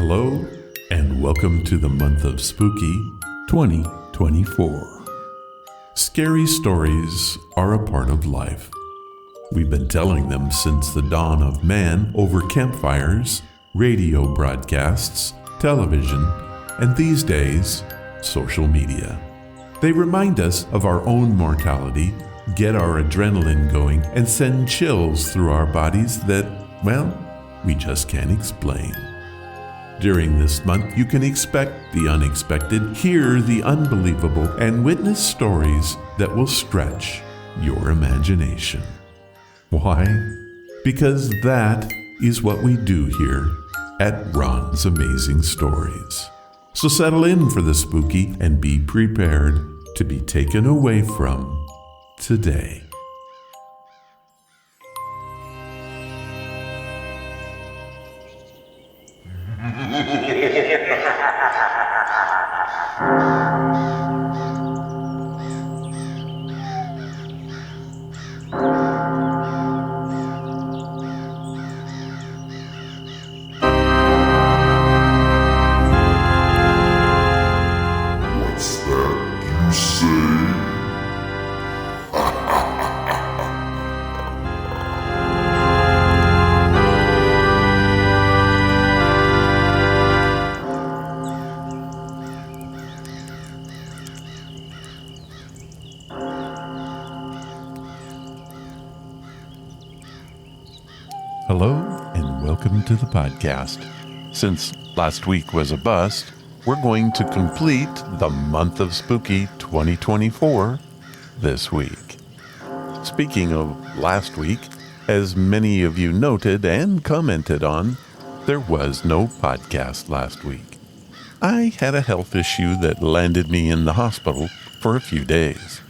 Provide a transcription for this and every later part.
Hello, and welcome to the month of Spooky 2024. Scary stories are a part of life. We've been telling them since the dawn of man over campfires, radio broadcasts, television, and these days, social media. They remind us of our own mortality, get our adrenaline going, and send chills through our bodies that, well, we just can't explain. During this month, you can expect the unexpected, hear the unbelievable, and witness stories that will stretch your imagination. Why? Because that is what we do here at Ron's Amazing Stories. So settle in for the spooky and be prepared to be taken away from today. Hello, and welcome to the podcast. Since last week was a bust, we're going to complete the month of Spooky 2024 this week. Speaking of last week, as many of you noted and commented on, there was no podcast last week. I had a health issue that landed me in the hospital for a few days.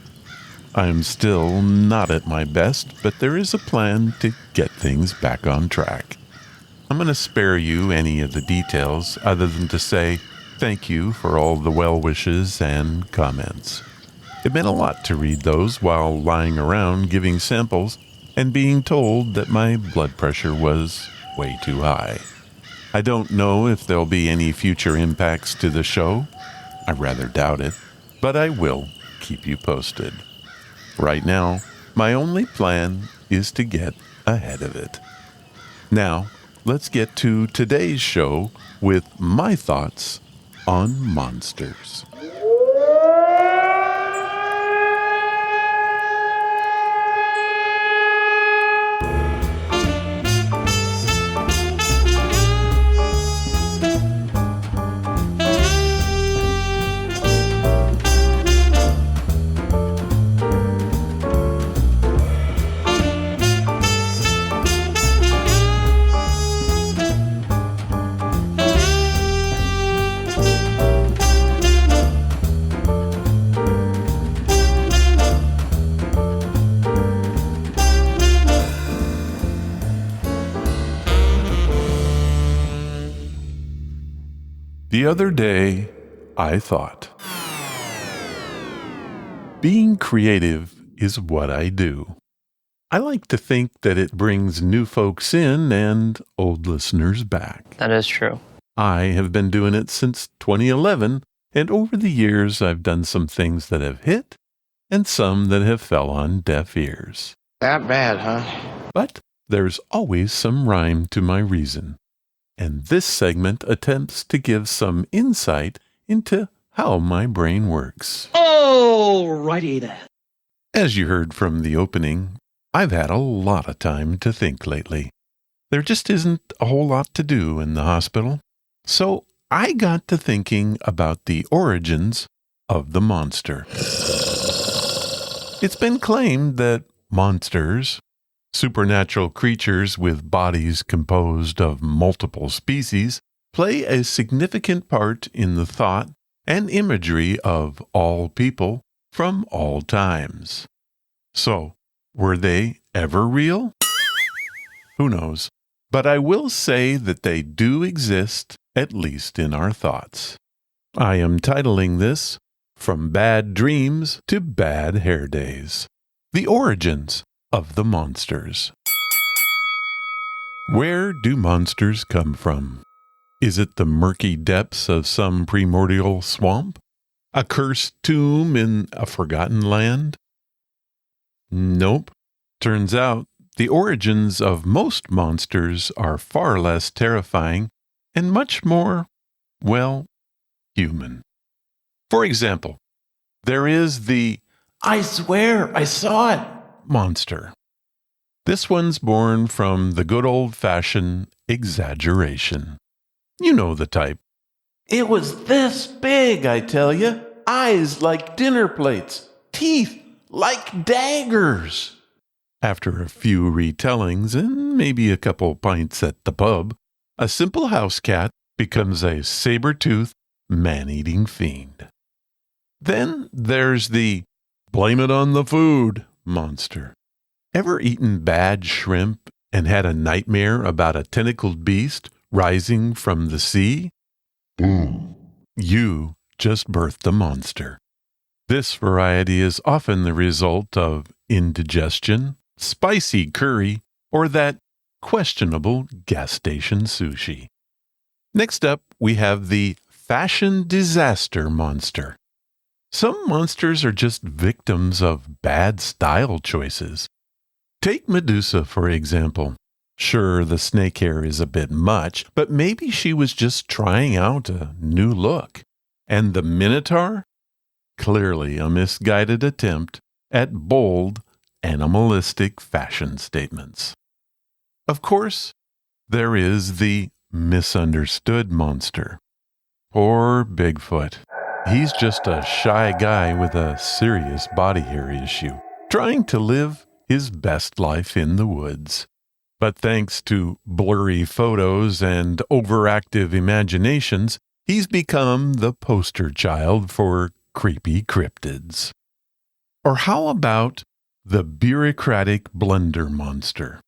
I'm still not at my best, but there is a plan to get things back on track. I'm going to spare you any of the details other than to say thank you for all the well wishes and comments. It meant a lot to read those while lying around giving samples and being told that my blood pressure was way too high. I don't know if there'll be any future impacts to the show. I rather doubt it, but I will keep you posted. Right now, my only plan is to get ahead of it. Now, let's get to today's show with my thoughts on monsters. The other day, I thought, being creative is what I do. I like to think that it brings new folks in and old listeners back. That is true. I have been doing it since 2011, and over the years I've done some things that have hit and some that have fell on deaf ears. That bad, huh? But there's always some rhyme to my reason. And this segment attempts to give some insight into how my brain works. Alrighty then. As you heard from the opening, I've had a lot of time to think lately. There just isn't a whole lot to do in the hospital. So I got to thinking about the origins of the monster. It's been claimed that monsters, supernatural creatures with bodies composed of multiple species, play a significant part in the thought and imagery of all people from all times. So, were they ever real? Who knows? But I will say that they do exist, at least in our thoughts. I am titling this, From Bad Dreams to Bad Hair Days. The Origins of the Monsters. Where do monsters come from? Is it the murky depths of some primordial swamp? A cursed tomb in a forgotten land? Nope. Turns out the origins of most monsters are far less terrifying and much more, well, human. For example, there is the "I swear I saw it" monster. This one's born from the good old-fashioned exaggeration. You know the type. "It was this big, I tell you. Eyes like dinner plates. Teeth like daggers." After a few retellings and maybe a couple pints at the pub, a simple house cat becomes a saber-toothed, man-eating fiend. Then there's the "blame it on the food" monster. Ever eaten bad shrimp and had a nightmare about a tentacled beast rising from the sea? Boom. You just birthed a monster. This variety is often the result of indigestion, spicy curry, or that questionable gas station sushi. Next up, we have the fashion disaster monster. Some monsters are just victims of bad style choices. Take Medusa, for example. Sure, the snake hair is a bit much, but maybe she was just trying out a new look. And the Minotaur? Clearly a misguided attempt at bold, animalistic fashion statements. Of course, there is the misunderstood monster. Poor Bigfoot. He's just a shy guy with a serious body hair issue, trying to live his best life in the woods. But thanks to blurry photos and overactive imaginations, he's become the poster child for creepy cryptids. Or how about the bureaucratic blunder monster?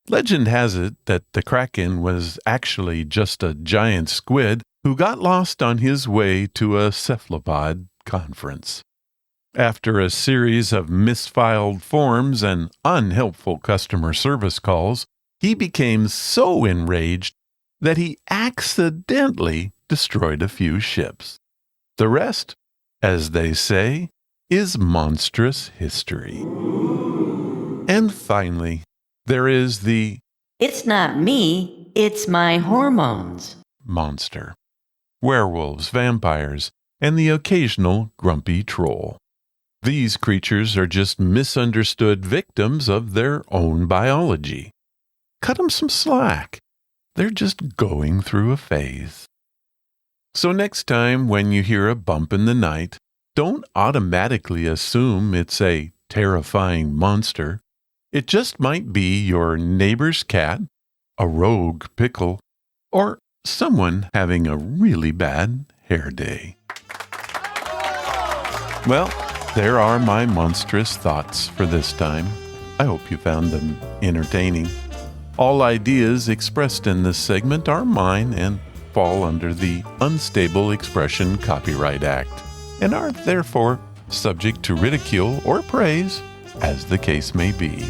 Legend has it that the Kraken was actually just a giant squid who got lost on his way to a cephalopod conference. After a series of misfiled forms and unhelpful customer service calls, he became so enraged that he accidentally destroyed a few ships. The rest, as they say, is monstrous history. And finally, there is the "It's not me, it's my hormones" monster. Werewolves, vampires, and the occasional grumpy troll. These creatures are just misunderstood victims of their own biology. Cut them some slack. They're just going through a phase. So next time when you hear a bump in the night, don't automatically assume it's a terrifying monster. It just might be your neighbor's cat, a rogue pickle, or someone having a really bad hair day. Well, there are my monstrous thoughts for this time. I hope you found them entertaining. All ideas expressed in this segment are mine and fall under the Unstable Expression Copyright Act and are therefore subject to ridicule or praise, as the case may be.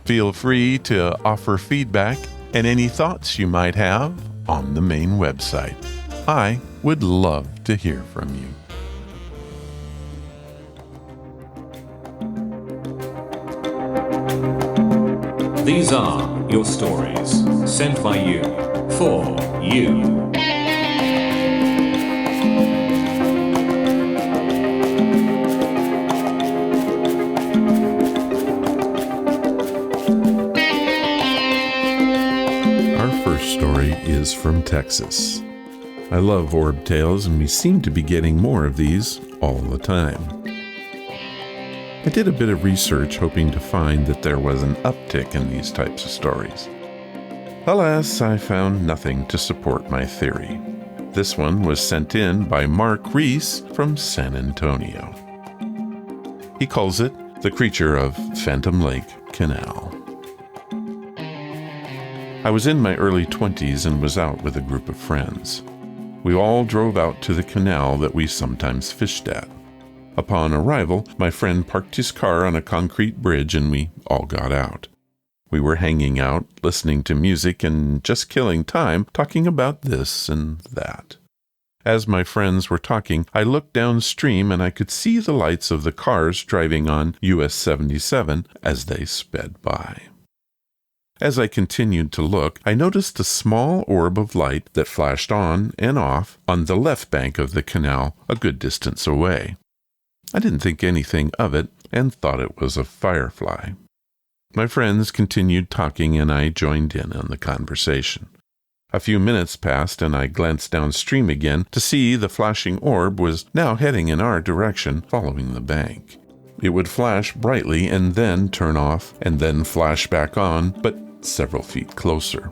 Feel free to offer feedback and any thoughts you might have on the main website. I would love to hear from you. These are your stories, sent by you, for you. Our first story is from Texas. I love orb tales, and we seem to be getting more of these all the time. I did a bit of research hoping to find that there was an uptick in these types of stories. Alas, I found nothing to support my theory. This one was sent in by Marc Reese from San Antonio. He calls it The Creature of Phantom Lake Canal. I was in my early 20s and was out with a group of friends. We all drove out to the canal that we sometimes fished at. Upon arrival, my friend parked his car on a concrete bridge and we all got out. We were hanging out, listening to music, and just killing time, talking about this and that. As my friends were talking, I looked downstream and I could see the lights of the cars driving on US 77 as they sped by. As I continued to look, I noticed a small orb of light that flashed on and off on the left bank of the canal a good distance away. I didn't think anything of it and thought it was a firefly. My friends continued talking and I joined in on the conversation. A few minutes passed and I glanced downstream again to see the flashing orb was now heading in our direction, following the bank. It would flash brightly and then turn off and then flash back on, but several feet closer.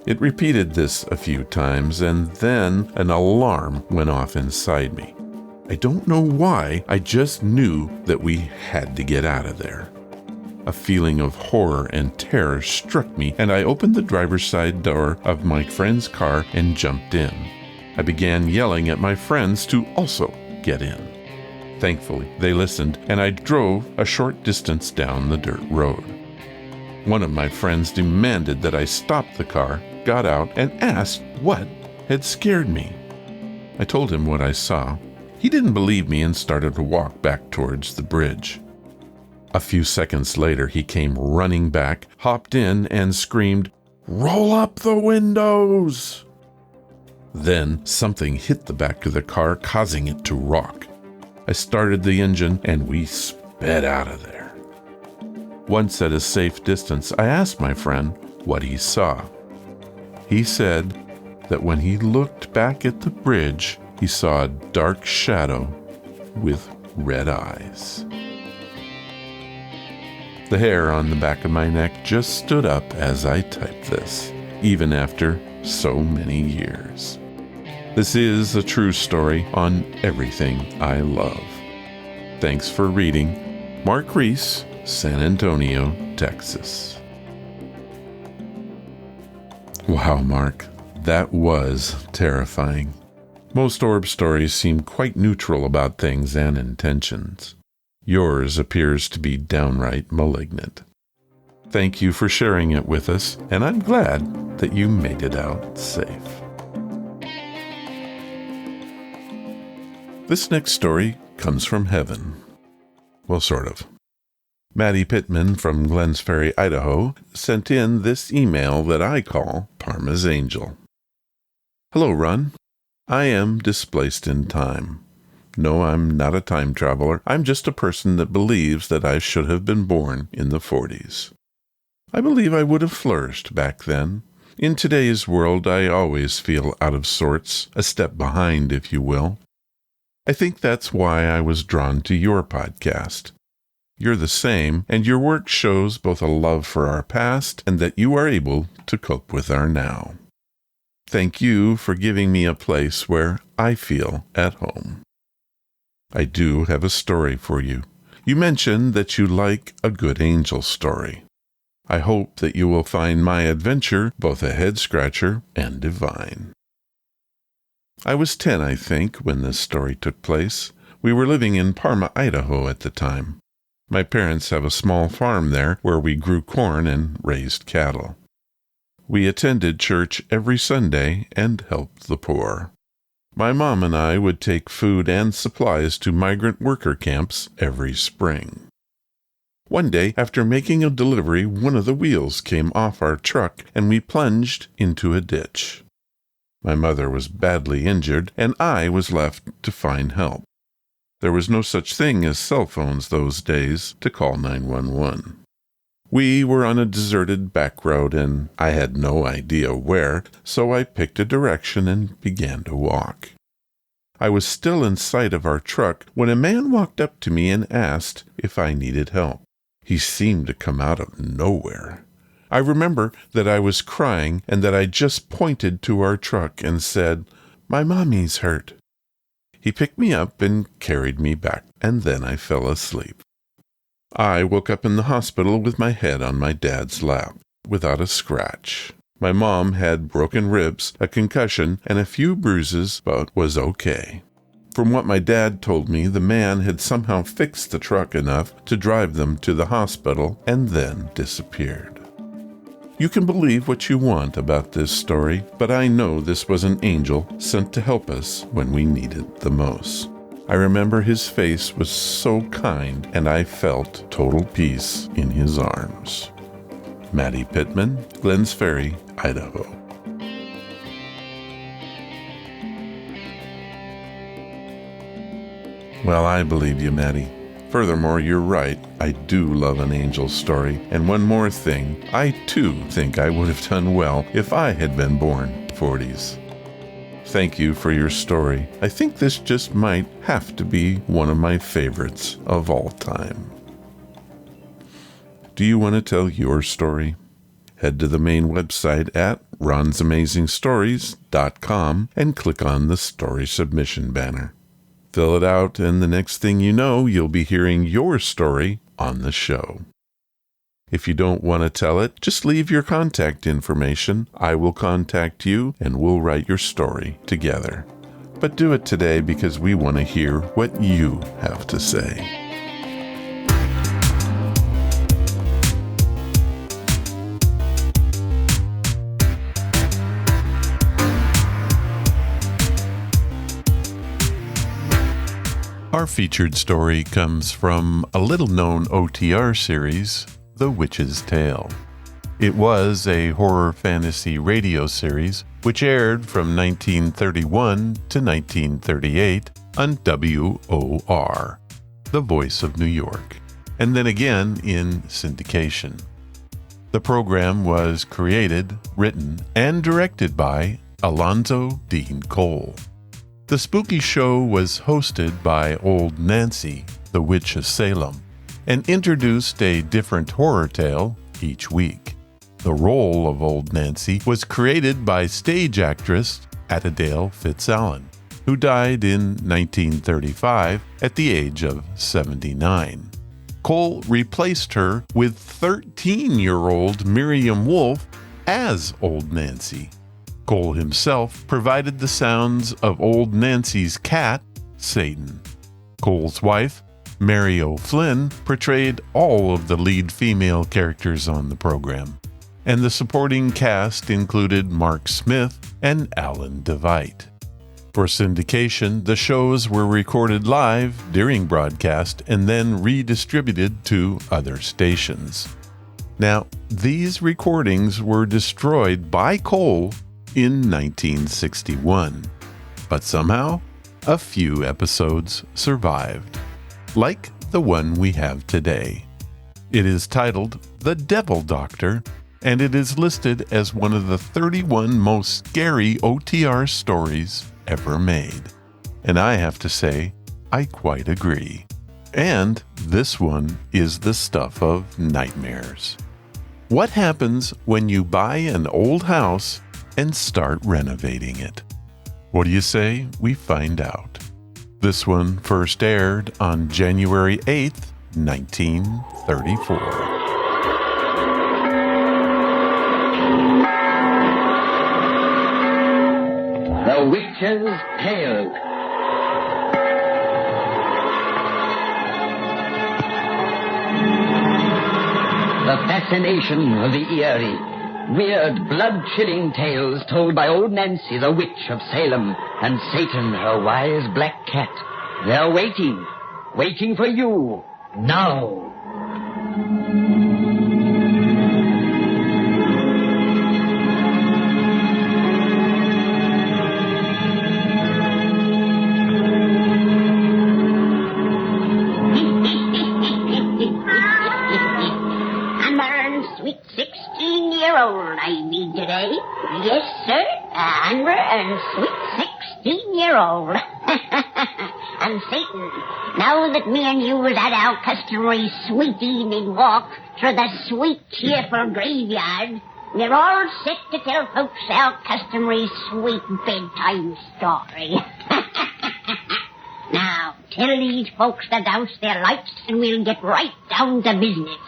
It repeated this a few times and then an alarm went off inside me. I don't know why, I just knew that we had to get out of there. A feeling of horror and terror struck me, and I opened the driver's side door of my friend's car and jumped in. I began yelling at my friends to also get in. Thankfully, they listened, and I drove a short distance down the dirt road. One of my friends demanded that I stop the car, got out, and asked what had scared me. I told him what I saw. He didn't believe me and started to walk back towards the bridge. A few seconds later, he came running back, hopped in, and screamed, "Roll up the windows!" Then something hit the back of the car, causing it to rock. I started the engine, and we sped out of there. Once at a safe distance, I asked my friend what he saw. He said that when he looked back at the bridge, he saw a dark shadow with red eyes. The hair on the back of my neck just stood up as I typed this, even after so many years. This is a true story on everything I love. Thanks for reading. Marc Reese, San Antonio, Texas. Wow, Mark, that was terrifying. Most orb stories seem quite neutral about things and intentions. Yours appears to be downright malignant. Thank you for sharing it with us, and I'm glad that you made it out safe. This next story comes from heaven. Well, sort of. Mattie Pittman from Glenns Ferry, Idaho, sent in this email that I call Parma's Angel. Hello, Ron. I am displaced in time. No, I'm not a time traveler. I'm just a person that believes that I should have been born in the 40s. I believe I would have flourished back then. In today's world, I always feel out of sorts, a step behind, if you will. I think that's why I was drawn to your podcast. You're the same, and your work shows both a love for our past and that you are able to cope with our now. Thank you for giving me a place where I feel at home. I do have a story for you. You mentioned that you like a good angel story. I hope that you will find my adventure both a head-scratcher and divine. I was 10, I think, when this story took place. We were living in Parma, Idaho at the time. My parents have a small farm there where we grew corn and raised cattle. We attended church every Sunday and helped the poor. My mom and I would take food and supplies to migrant worker camps every spring. One day, after making a delivery, one of the wheels came off our truck and we plunged into a ditch. My mother was badly injured and I was left to find help. There was no such thing as cell phones those days to call 911. We were on a deserted back road and I had no idea where, so I picked a direction and began to walk. I was still in sight of our truck when a man walked up to me and asked if I needed help. He seemed to come out of nowhere. I remember that I was crying and that I just pointed to our truck and said, "My mommy's hurt." He picked me up and carried me back, and then I fell asleep. I woke up in the hospital with my head on my dad's lap, without a scratch. My mom had broken ribs, a concussion, and a few bruises, but was okay. From what my dad told me, the man had somehow fixed the truck enough to drive them to the hospital and then disappeared. You can believe what you want about this story, but I know this was an angel sent to help us when we needed the most. I remember his face was so kind, and I felt total peace in his arms. Mattie Pittman, Glenns Ferry, Idaho. Well, I believe you, Mattie. Furthermore, you're right. I do love an angel story. And one more thing, I too think I would have done well if I had been born 40s. Thank you for your story. I think this just might have to be one of my favorites of all time. Do you want to tell your story? Head to the main website at ronsamazingstories.com and click on the story submission banner. Fill it out, and the next thing you know, you'll be hearing your story on the show. If you don't want to tell it, just leave your contact information. I will contact you, and we'll write your story together. But do it today because we want to hear what you have to say. Our featured story comes from a little-known OTR series, The Witch's Tale. It was a horror fantasy radio series which aired from 1931 to 1938 on WOR, the Voice of New York, and then again in syndication. The program was created, written, and directed by Alonzo Dean Cole. The spooky show was hosted by Old Nancy, the Witch of Salem, and introduced a different horror tale each week. The role of Old Nancy was created by stage actress Attadale Fitzallen, who died in 1935 at the age of 79. Cole replaced her with 13-year-old Miriam Wolfe as Old Nancy. Cole himself provided the sounds of Old Nancy's cat, Satan. Cole's wife, Mary O'Flynn, portrayed all of the lead female characters on the program, and the supporting cast included Mark Smith and Alan DeVite. For syndication, the shows were recorded live during broadcast and then redistributed to other stations. Now, these recordings were destroyed by Cole in 1961, but somehow a few episodes survived, like the one we have today. It is titled The Devil Doctor, and it is listed as one of the 31 most scary OTR stories ever made. And I have to say, I quite agree. And this one is the stuff of nightmares. What happens when you buy an old house and start renovating it? What do you say we find out? This one first aired on January 8th, 1934. The Witch's Tale. The fascination of the eerie, weird, blood-chilling tales told by Old Nancy, the Witch of Salem, and Satan, her wise black cat. They're waiting for you, now. Today? Yes, sir. Amber and sweet 16-year-old. And Satan, now that me and you was at our customary sweet evening walk through the sweet, cheerful graveyard, we're all set to tell folks our customary sweet bedtime story. Now, tell these folks to douse their lights and we'll get right down to business.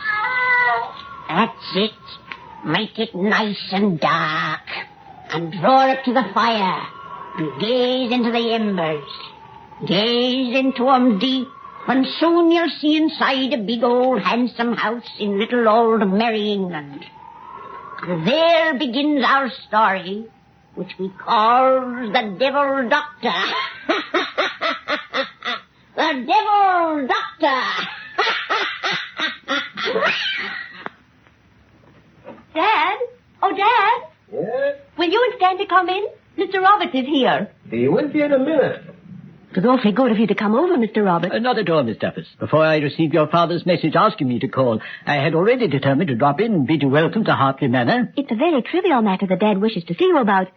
That's it. Make it nice and dark, and draw it to the fire, and gaze into the embers. Gaze into 'em deep, and soon you'll see inside a big old handsome house in little old Merry England. There begins our story, which we call The Devil Doctor. The Devil Doctor. Dad? Oh, Dad? Yes? Will you and Stanley come in? Mr. Roberts is here. He will be in a minute. It was awfully good of you to come over, Mr. Roberts. Not at all, Miss Duffus. Before I received your father's message asking me to call, I had already determined to drop in and bid you welcome to Hartley Manor. It's a very trivial matter that Dad wishes to see you about.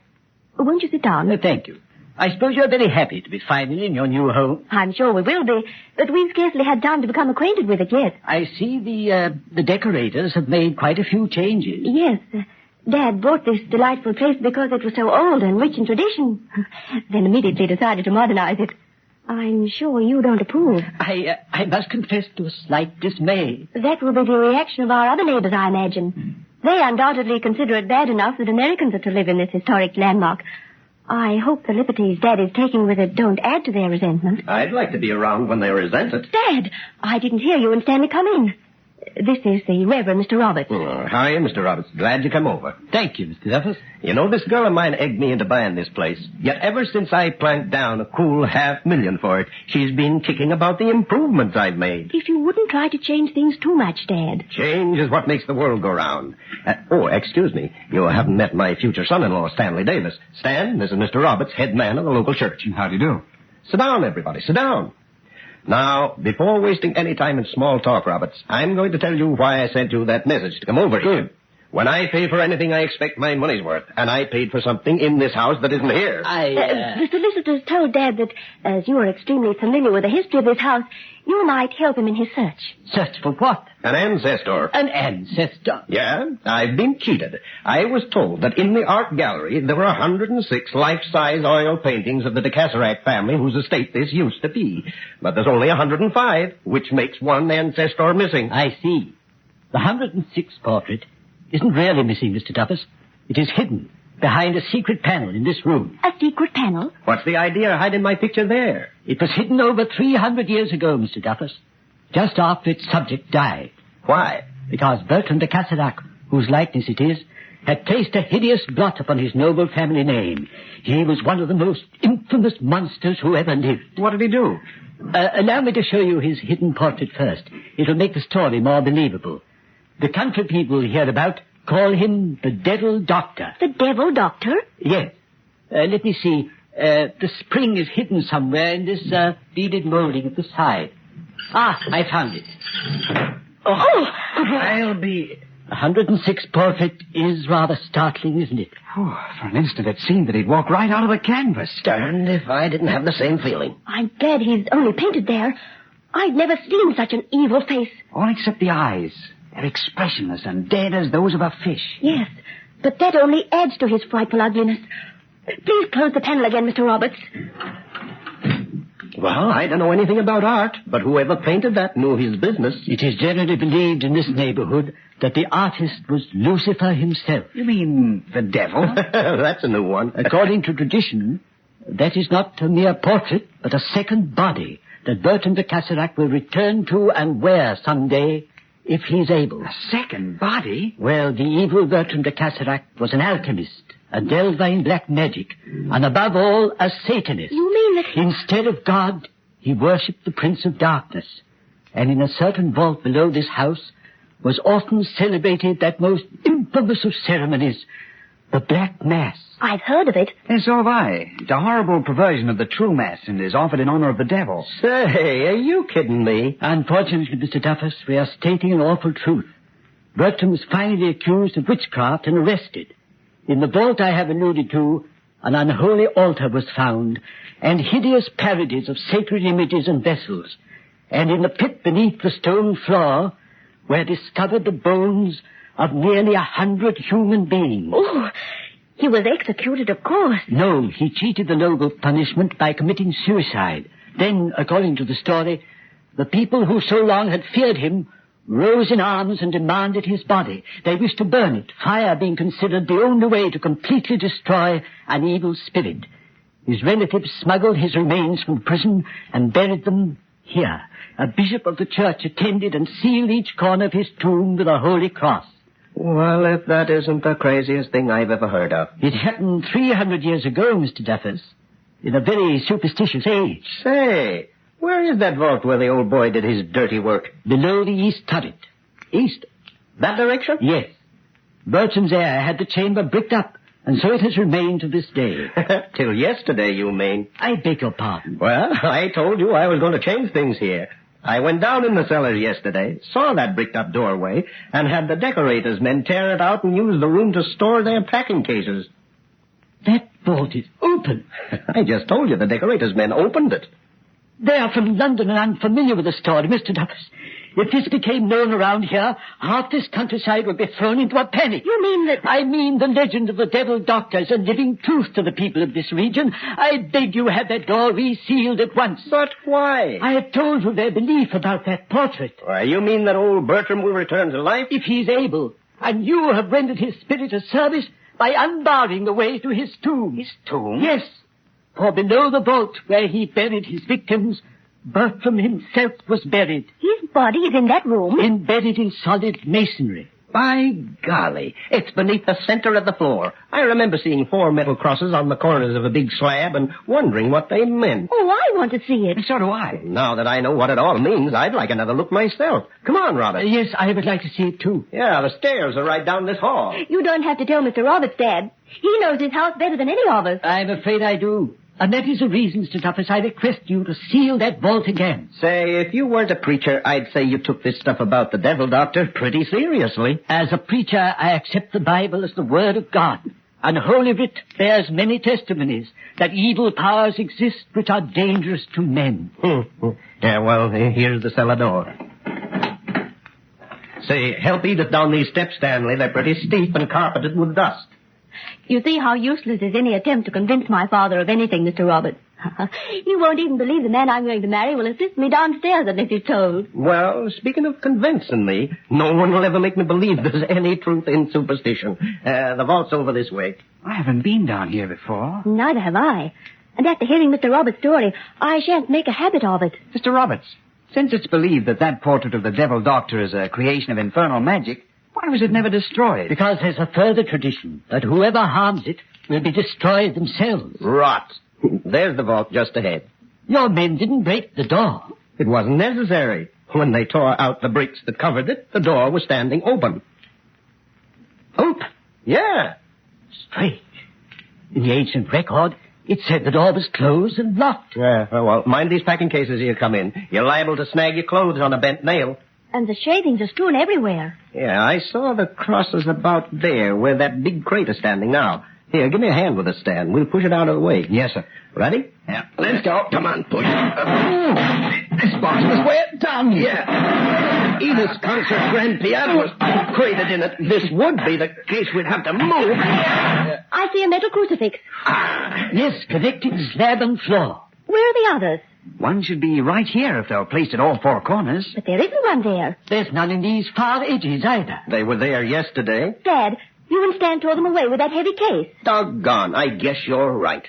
Won't you sit down? Thank you. I suppose you're very happy to be finally in your new home. I'm sure we will be, but we've scarcely had time to become acquainted with it yet. I see the decorators have made quite a few changes. Yes. Dad bought this delightful place because it was so old and rich in tradition. Then immediately decided to modernize it. I'm sure you don't approve. I must confess to a slight dismay. That will be the reaction of our other neighbors, I imagine. They undoubtedly consider it bad enough that Americans are to live in this historic landmark. I hope the liberties Dad is taking with it don't add to their resentment. I'd like to be around when they resent it. Dad, I didn't hear you and Stanley come in. This is the Reverend Mr. Roberts. How are you, Mr. Roberts? Glad you come over. Thank you, Mr. Duffus. You know, this girl of mine egged me into buying this place. Yet ever since I planked down a cool $500,000 for it, she's been kicking about the improvements I've made. If you wouldn't try to change things too much, Dad. Change is what makes the world go round. Excuse me. You haven't met my future son-in-law, Stanley Davis. Stan, this is Mr. Roberts, head man of the local church. How do you do? Sit down, everybody. Sit down. Now, before wasting any time in small talk, Roberts, I'm going to tell you why I sent you that message to come over here. When I pay for anything, I expect my money's worth. And I paid for something in this house that isn't here. The solicitors told Dad that, as you are extremely familiar with the history of this house, you might help him in his search. Search for what? An ancestor. An ancestor? Yeah, I've been cheated. I was told that in the art gallery there were 106 life-size oil paintings of the de Caserac family whose estate this used to be. But there's only 105, which makes one ancestor missing. I see. The 106th portrait isn't really missing, Mr. Duffus. It is hidden behind a secret panel in this room. A secret panel? What's the idea of hiding my picture there? It was hidden over 300 years ago, Mr. Duffus, just after its subject died. Why? Because Bertrand de Caserac, whose likeness it is, had placed a hideous blot upon his noble family name. He was one of the most infamous monsters who ever lived. What did he do? Allow me to show you his hidden portrait first. It'll make the story more believable. The country people hereabout call him the Devil Doctor. The Devil Doctor? Yes. Let me see. The spring is hidden somewhere in this beaded molding at the side. Ah, I found it. Oh! I'll be... 106 portrait is rather startling, isn't it? Oh, for an instant it seemed that he'd walk right out of the canvas. Darned if I didn't have the same feeling. I'm glad he's only painted there. I'd never seen such an evil face. All except the eyes. They're expressionless and dead as those of a fish. Yes, but that only adds to his frightful ugliness. Please close the panel again, Mr. Roberts. Well, I don't know anything about art, but whoever painted that knew his business. It is generally believed in this neighborhood that the artist was Lucifer himself. You mean the devil? That's a new one. According to tradition, that is not a mere portrait, but a second body that Bertrand de Caserac will return to and wear someday if he's able. A second body? Well, the evil Bertrand de Caserac was an alchemist, a delver in black magic, and above all, a Satanist. You mean that... Instead of God, he worshipped the Prince of Darkness. And in a certain vault below this house was often celebrated that most infamous of ceremonies, the Black Mass. I've heard of it. And so have I. It's a horrible perversion of the true Mass and is offered in honor of the devil. Say, are you kidding me? Unfortunately, Mr. Duffus, we are stating an awful truth. Bertram was finally accused of witchcraft and arrested. In the vault I have alluded to, an unholy altar was found, and hideous parodies of sacred images and vessels. And in the pit beneath the stone floor were discovered the bones of nearly 100 human beings. Oh, he was executed, of course. No, he cheated the noble punishment by committing suicide. Then, according to the story, the people who so long had feared him rose in arms and demanded his body. They wished to burn it, fire being considered the only way to completely destroy an evil spirit. His relatives smuggled his remains from prison and buried them here. A bishop of the church attended and sealed each corner of his tomb with a holy cross. Well, if that isn't the craziest thing I've ever heard of. It happened 300 years ago, Mr. Duffus, in a very superstitious age. Say, where is that vault where the old boy did his dirty work? Below the east turret. East? That direction? Yes. Bertram's heir had the chamber bricked up, and so it has remained to this day. Till yesterday, you mean? I beg your pardon. Well, I told you I was going to change things here. I went down in the cellars yesterday, saw that bricked-up doorway, and had the decorators' men tear it out and use the room to store their packing cases. That vault is open. I just told you the decorators' men opened it. They are from London and I'm familiar with the story, Mr. Duffus. If this became known around here, half this countryside would be thrown into a panic. You mean that... I mean the legend of the devil doctor is a living truth to the people of this region. I beg you have that door resealed at once. But why? I have told you their belief about that portrait. Why, you mean that old Bertram will return to life? If he's able. And you have rendered his spirit a service by unbarring the way to his tomb. His tomb? Yes. For below the vault where he buried his victims, Bertram himself was buried. His body is in that room? Embedded in solid masonry. By golly, it's beneath the center of the floor. I remember seeing 4 metal crosses on the corners of a big slab and wondering what they meant. Oh, I want to see it. So do I. Now that I know what it all means, I'd like another look myself. Come on, Robert. Yes, I would like to see it, too. Yeah, the stairs are right down this hall. You don't have to tell Mr. Roberts, Dad. He knows his house better than any of us. I'm afraid I do. And that is the reason, Mr. Duffus, I request you to seal that vault again. Say, if you weren't a preacher, I'd say you took this stuff about the devil doctor pretty seriously. As a preacher, I accept the Bible as the Word of God. And Holy Writ bears many testimonies that evil powers exist which are dangerous to men. Yeah, well, here's the cellar door. Say, help Edith down these steps, Stanley. They're pretty steep and carpeted with dust. You see how useless is any attempt to convince my father of anything, Mr. Roberts. You won't even believe the man I'm going to marry will assist me downstairs unless he's told. Well, speaking of convincing me, no one will ever make me believe there's any truth in superstition. The vault's over this way. I haven't been down here before. Neither have I. And after hearing Mr. Roberts' story, I shan't make a habit of it. Mr. Roberts, since it's believed that portrait of the devil doctor is a creation of infernal magic, why was it never destroyed? Because there's a further tradition that whoever harms it will be destroyed themselves. Rot. There's the vault just ahead. Your men didn't break the door. It wasn't necessary. When they tore out the bricks that covered it, the door was standing open. Open? Yeah. Strange. In the ancient record, it said the door was closed and locked. Yeah, well, mind these packing cases you come in. You're liable to snag your clothes on a bent nail. And the shavings are strewn everywhere. Yeah, I saw the crosses about there where that big crate is standing now. Here, give me a hand with the stand. We'll push it out of the way. Yes, sir. Ready? Yeah. Let's go. Come on, push. This box was way down here. Yeah. Edith's concert grand piano was crated in it. This would be the case we'd have to move. I see a metal crucifix. Yes, connecting slab and floor. Where are the others? One should be right here if they were placed at all 4 corners. But there isn't one there. There's none in these far edges either. They were there yesterday. Dad, you and Stan tore them away with that heavy case. Doggone, I guess you're right.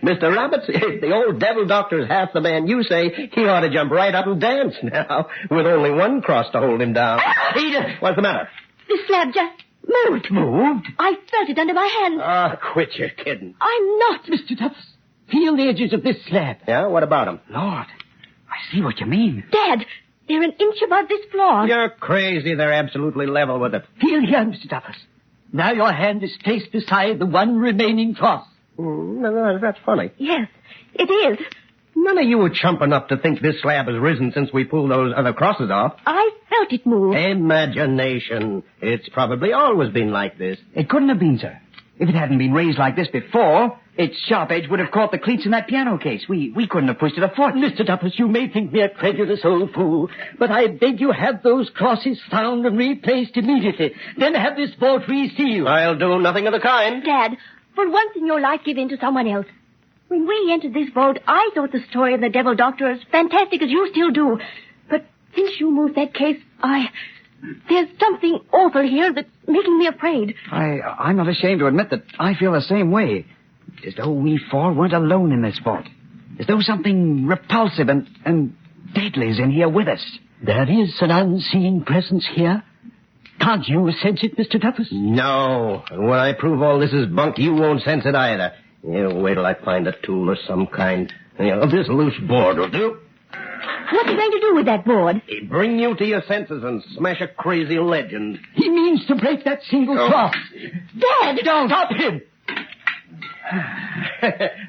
Mr. Roberts, if the old devil doctor's half the man you say, he ought to jump right up and dance now, with only one cross to hold him down. Edith, what's the matter? This slab just moved. Moved? I felt it under my hand. Quit your kidding. I'm not. Mr. Duffus, feel the edges of this slab. Yeah, what about him? Lord, I see what you mean. Dad, they're an inch above this floor. You're crazy. They're absolutely level with it. Feel here, Mr. Duffus. Now your hand is placed beside the one remaining cross. No, that's funny. Yes, it is. None of you were chump enough to think this slab has risen since we pulled those other crosses off. I felt it move. Imagination. It's probably always been like this. It couldn't have been, sir. If it hadn't been raised like this before, its sharp edge would have caught the cleats in that piano case. We couldn't have pushed it a foot. Mr. Duffus, you may think me a credulous old fool, but I beg you have those crosses found and replaced immediately. Then have this vault resealed. I'll do nothing of the kind. Dad, for once in your life, give in to someone else. When we entered this vault, I thought the story of the devil doctor as fantastic as you still do. But since you moved that case, there's something awful here that's making me afraid. I'm not ashamed to admit that I feel the same way. As though we 4 weren't alone in this vault. As though something repulsive and deadly is in here with us. There is an unseen presence here. Can't you sense it, Mr. Duffus? No. And when I prove all this is bunk, you won't sense it either. You wait till I find a tool of some kind. This loose board will do. What are you going to do with that board? Bring you to your senses and smash a crazy legend. He means to break that single cross. Dad! Don't stop him!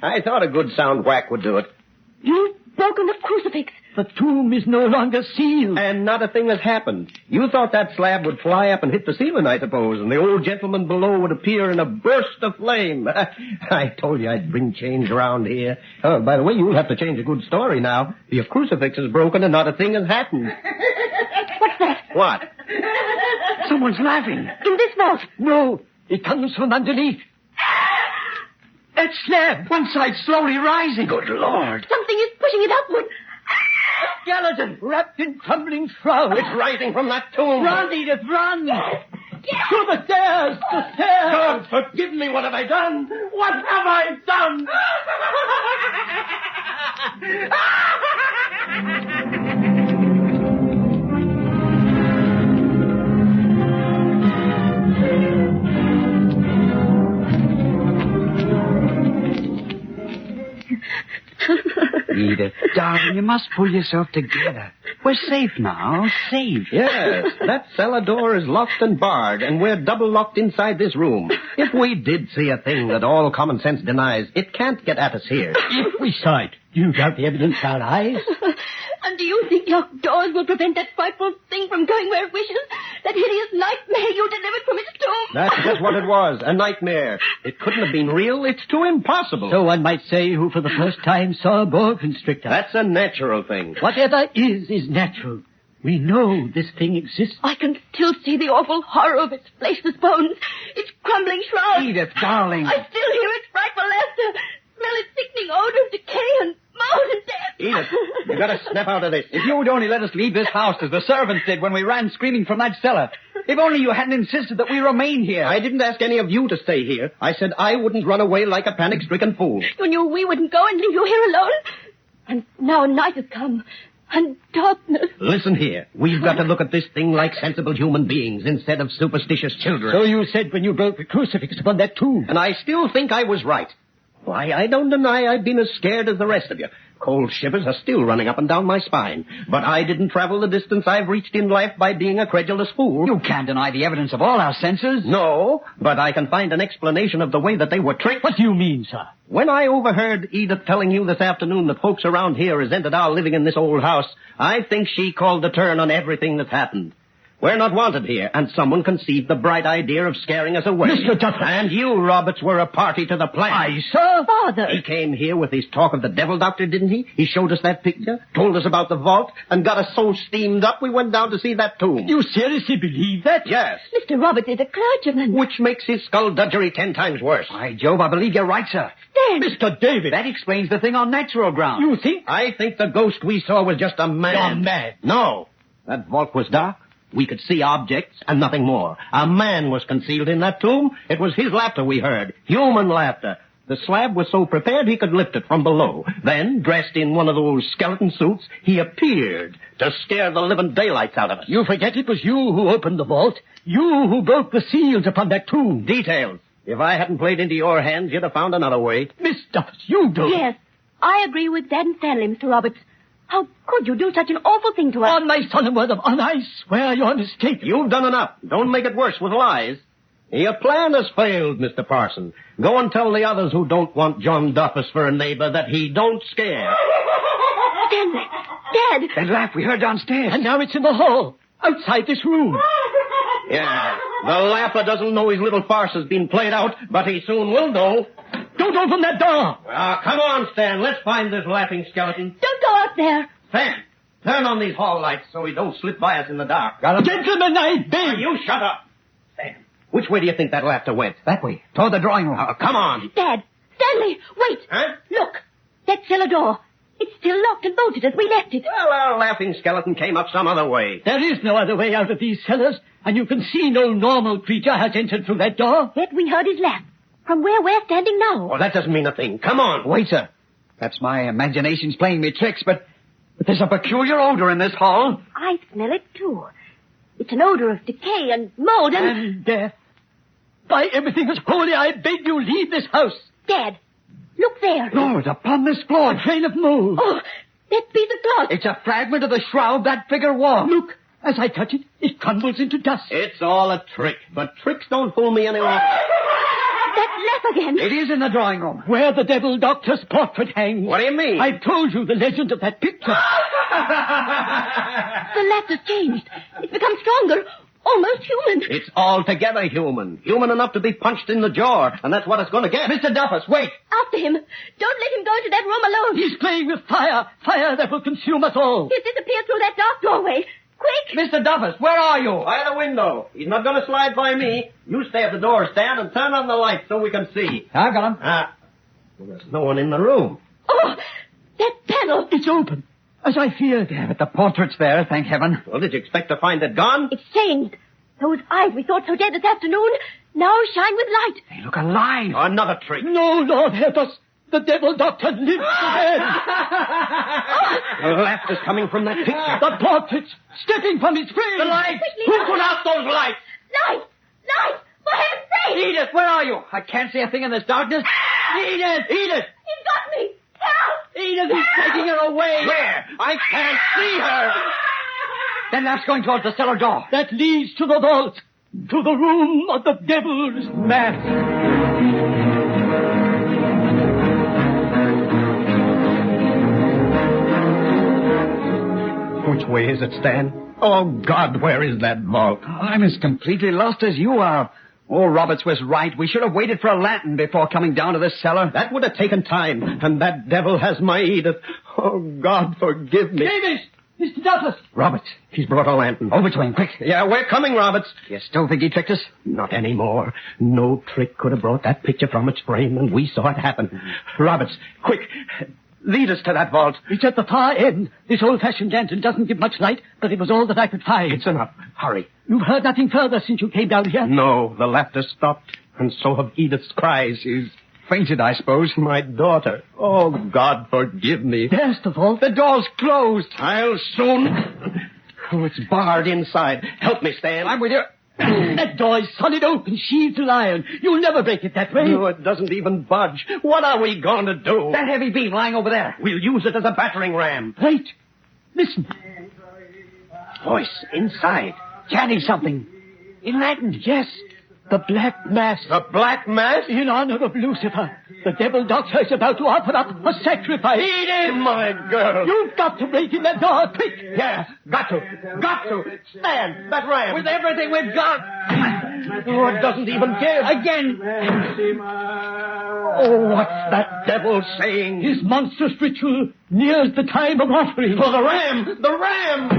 I thought a good sound whack would do it. You've broken the crucifix. The tomb is no longer sealed. And not a thing has happened. You thought that slab would fly up and hit the ceiling, I suppose, and the old gentleman below would appear in a burst of flame. I told you I'd bring change around here. Oh, by the way, you'll have to change a good story now. Your crucifix is broken and not a thing has happened. What's that? What? Someone's laughing. In this vault. No, it comes from underneath. That slab, one side slowly rising. Good Lord. Something is pushing it upward. A skeleton wrapped in crumbling shrouds. It's rising from that tomb. Run, Edith, run! To the stairs! The stairs! God, forgive me. What have I done? What have I done? Edith, darling, you must pull yourself together. We're safe now. Safe. Yes, that cellar door is locked and barred, and we're double locked inside this room. If we did see a thing that all common sense denies, it can't get at us here. If we saw it, you doubt the evidence of our eyes? And do you think locked doors will prevent that frightful thing from going where it wishes? That hideous nightmare you delivered from its tomb? That's just what it was, a nightmare. It couldn't have been real. It's too impossible. So one might say who for the first time saw a boa constrictor. That's a natural thing. Whatever is natural. We know this thing exists. I can still see the awful horror of its fleshless bones, its crumbling shrouds. Edith, darling. I still hear its frightful laughter, smell its sickening odor of decay and mold and death. Edith, you gotta snap out of this. If you would only let us leave this house as the servants did when we ran screaming from that cellar. If only you hadn't insisted that we remain here. I didn't ask any of you to stay here. I said I wouldn't run away like a panic-stricken fool. You knew we wouldn't go and leave you here alone. And now night has come. And darkness. Listen here. We've got to look at this thing like sensible human beings instead of superstitious children. So you said when you broke the crucifix upon that tomb. And I still think I was right. Why, I don't deny I've been as scared as the rest of you. Cold shivers are still running up and down my spine. But I didn't travel the distance I've reached in life by being a credulous fool. You can't deny the evidence of all our senses. No, but I can find an explanation of the way that they were tricked. What do you mean, sir? When I overheard Edith telling you this afternoon that folks around here resented our living in this old house, I think she called the turn on everything that's happened. We're not wanted here, and someone conceived the bright idea of scaring us away. Mr. Duffus. And you, Roberts, were a party to the plan. I, sir? Father. He came here with his talk of the devil doctor, didn't he? He showed us that picture, told us about the vault, and got us so steamed up we went down to see that tomb. You seriously believe that? Yes. Mr. Roberts is a clergyman. Which makes his skullduggery 10 times worse. By Jove, I believe you're right, sir. Stand. Mr. David. That explains the thing on natural ground. You think? I think the ghost we saw was just a man. A man? No. That vault was dark. We could see objects and nothing more. A man was concealed in that tomb. It was his laughter we heard. Human laughter. The slab was so prepared he could lift it from below. Then, dressed in one of those skeleton suits, he appeared to scare the living daylights out of us. You forget it was you who opened the vault. You who broke the seals upon that tomb. Details. If I hadn't played into your hands, you'd have found another way. Miss Duffus, you do. Yes, I agree with Dad and Stanley, Mr. Roberts. How could you do such an awful thing to us? On my solemn word of honor, I swear you're mistaken. You've done enough. Don't make it worse with lies. Your plan has failed, Mr. Parson. Go and tell the others who don't want John Duffus for a neighbor that he don't scare. Stanley! Dad! That laugh we heard downstairs. And now it's in the hall, outside this room. Yeah, the laugher doesn't know his little farce has been played out, but he soon will know. Don't open that door! Come on, Stan. Let's find this laughing skeleton. Don't go out there! Stan, turn on these hall lights so he don't slip by us in the dark. Gentlemen, I beg! Now, you shut up. Stan, which way do you think that laughter went? That way, toward the drawing room. Come on. Dad! Stanley! Wait! Huh? Look! That cellar door. It's still locked and bolted as we left it. Well, our laughing skeleton came up some other way. There is no other way out of these cellars, and you can see no normal creature has entered through that door. Yet we heard his laugh. From where we're standing now. Well, that doesn't mean a thing. Come on. Wait, sir. That's my imagination's playing me tricks, but there's a peculiar odor in this hall. I smell it, too. It's an odor of decay and mold And death. By everything that's holy, I beg you leave this house. Dad, look there. Lord, upon this floor. A trail of mold. Oh, that piece of cloth. It's a fragment of the shroud that figure wore. Look, as I touch it, it crumbles into dust. It's all a trick, but tricks don't fool me any longer. That lamp again. It is in the drawing room. Where the devil doctor's portrait hangs. What do you mean? I've told you the legend of that picture. The lamp has changed. It's become stronger, almost human. It's altogether human. Human enough to be punched in the jaw, and that's what it's going to get. Mr. Duffus, wait. After him. Don't let him go into that room alone. He's playing with fire. Fire that will consume us all. He'll disappear through that dark doorway. Quick! Mr. Duffus, where are you? By the window. He's not going to slide by me. You stay at the door, Stan, and turn on the light so we can see. I've got him. Well, there's no one in the room. Oh, that panel. It's open, as I feared. Yeah, but the portrait's there, thank heaven. Well, did you expect to find it gone? It's changed. Those eyes we thought so dead this afternoon now shine with light. They look alive. Another trick. No, Lord, help us. The devil doctor lives again. The laugh is coming from that picture. The portrait's stepping from his frame. The lights! Who put out those lights? Light! Light! For heaven's sake! Edith, where are you? I can't see a thing in this darkness. Edith! Edith! He's got me! Help! Edith, he's taking her away. Where? I can't see her. Then that's going towards the cellar door. That leads to the vault, to the room of the devil's mask. Which way is it, Stan? Oh, God, where is that vault? I'm as completely lost as you are. Oh, Roberts was right. We should have waited for a lantern before coming down to this cellar. That would have taken time, and that devil has my Edith. Oh, God, forgive me. Davis! Mr. Douglas! Roberts, he's brought a lantern. Over to him, quick. Yeah, we're coming, Roberts. You still think he tricked us? Not anymore. No trick could have brought that picture from its frame, and we saw it happen. Roberts, quick, lead us to that vault. It's at the far end. This old-fashioned lantern doesn't give much light, but it was all that I could find. It's enough. Hurry. You've heard nothing further since you came down here? No, the laughter stopped, and so have Edith's cries. She's Fainted, I suppose. my daughter. Oh, God, forgive me. There's the vault. The door's closed. I'll soon... Oh, it's barred inside. Help me, Stan. I'm with you. That door is solid oak and sheathed in iron. You'll never break it that way. No, it doesn't even budge. What are we going to do? That heavy beam lying over there. We'll use it as a battering ram. Wait. Listen. Voice inside. Chanting something. In Latin. Yes. The Black Mass. The Black Mass? In honor of Lucifer. The devil doctor is about to offer up a sacrifice. Edith! My girl. You've got to break in that door, quick. Yeah, got to. Got to. Stan, that ram. With everything we've got. Oh, it doesn't even give. Again. Oh, what's that devil saying? His monstrous ritual nears the time of offering. For the ram! The ram!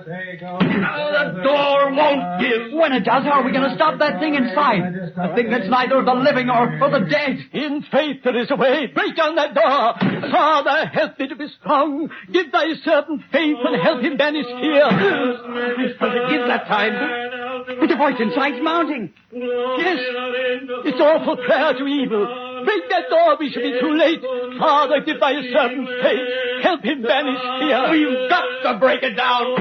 The door won't give. When it does, how are we going to stop that thing inside? A thing that's neither of the living or the dead. In faith there is a way. Break down that door. Father, help me to be strong. Give thy servant faith and help him banish fear. Does it give that time? But the voice inside's mounting. Yes, it's awful prayer to evil. Break that door, we shall be too late. Father, give thy servant faith. Help him banish fear. You've got to break it down.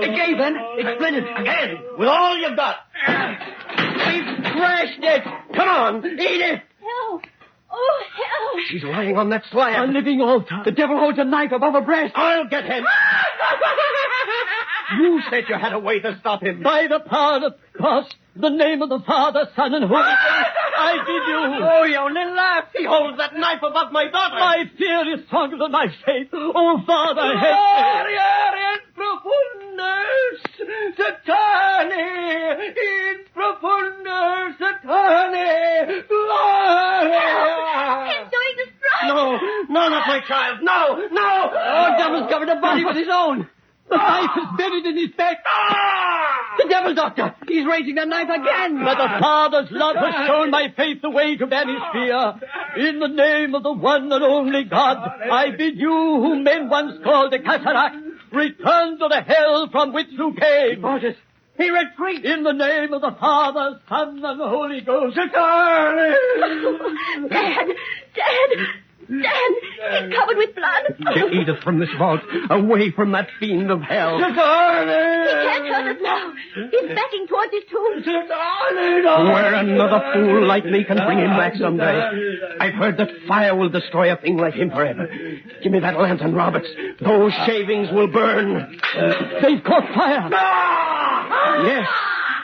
It gave then. It splintered. Again, with all you've got. We've crashed it. Come on, Edith. Help! Oh, help! She's lying on that A slab. living altar. The devil holds a knife above her breast. I'll get him. You said you had a way to stop him. By the power of the cross, the name of the Father, Son, and Holy Ghost, I bid you. Oh, you only laugh. He holds that knife above my daughter. My fear is stronger than my faith. Oh, Father, help me. in profundis, Satani, in profundis, Satani, He's doing the strike! No, not my child. No. Oh, devil's covered the body with his own. The knife is buried in his back. The devil doctor. He's raising the knife again. But the Father's love has shown my faith the way to banish fear. In the name of the one and only God, I bid you, whom men once called the cataract, return to the hell from which you came. He retreats. In the name of the Father, Son, and Holy Ghost. Dad! It's covered with blood. Get Edith from this vault, away from that fiend of hell. He can't hurt us now. He's backing towards his tomb. Where another fool like me can bring him back someday. I've heard that fire will destroy a thing like him forever. Give me that lantern, Roberts. Those shavings will burn. They've caught fire. Yes,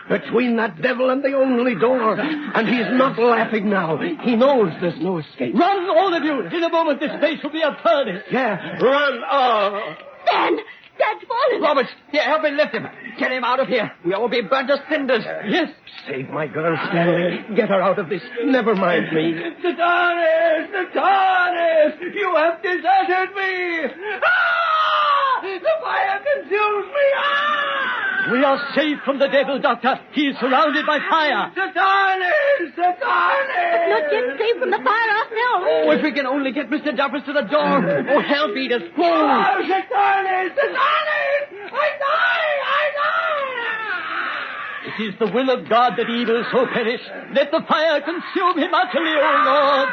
between that devil and the only door. And he's not laughing now. He knows there's no escape. Run, all of you. In a moment, this place will be a furnace. Yeah, run. Oh. Dan! Dad's fallen. Roberts, here, help me lift him. Get him out of here. We'll all be burnt to cinders. Yes. Save my girl, Stanley. Get her out of this. Never mind me. The TARDIS! You have deserted me! Ah! The fire consumes me! Ah! We are safe from the devil, Doctor. He is surrounded by fire. The TARDIS! But not yet safe from the fire ourselves. Oh, if we can only get Mr. Duffus to the door. Oh, help, Edith. The TARDIS! I die! It is the will of God that evil so perish. Let the fire consume him utterly, O Lord.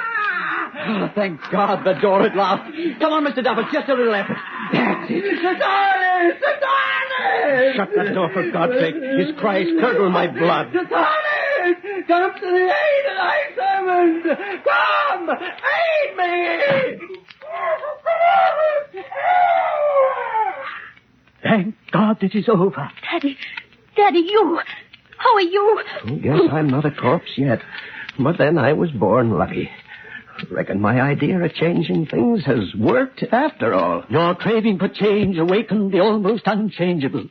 Oh, thank God, the door at last. Come on, Mr. Duffus, just a little effort. That's it. The TARDIS! Shut that door, for God's sake. His cries curdle my blood. The TARDIS! Come to the aid of thy servant! Come! Aid me! Thank God it is over. Daddy, you. How are you? Guess I'm not a corpse yet. But then I was born lucky. Reckon my idea of changing things has worked after all. Your craving for change awakened the almost unchangeable.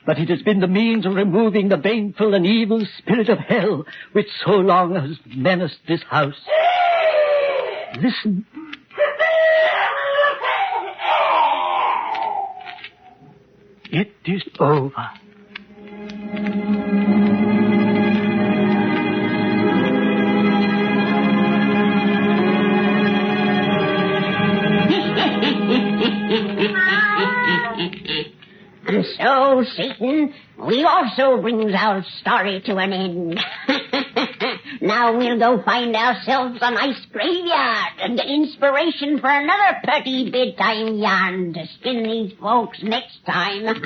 But it has been the means of removing the baneful and evil spirit of hell which so long has menaced this house. Listen. It is over. And so, Satan, we also brings our story to an end. Now we'll go find ourselves a nice graveyard and get inspiration for another pretty bedtime yarn to spin these folks next time.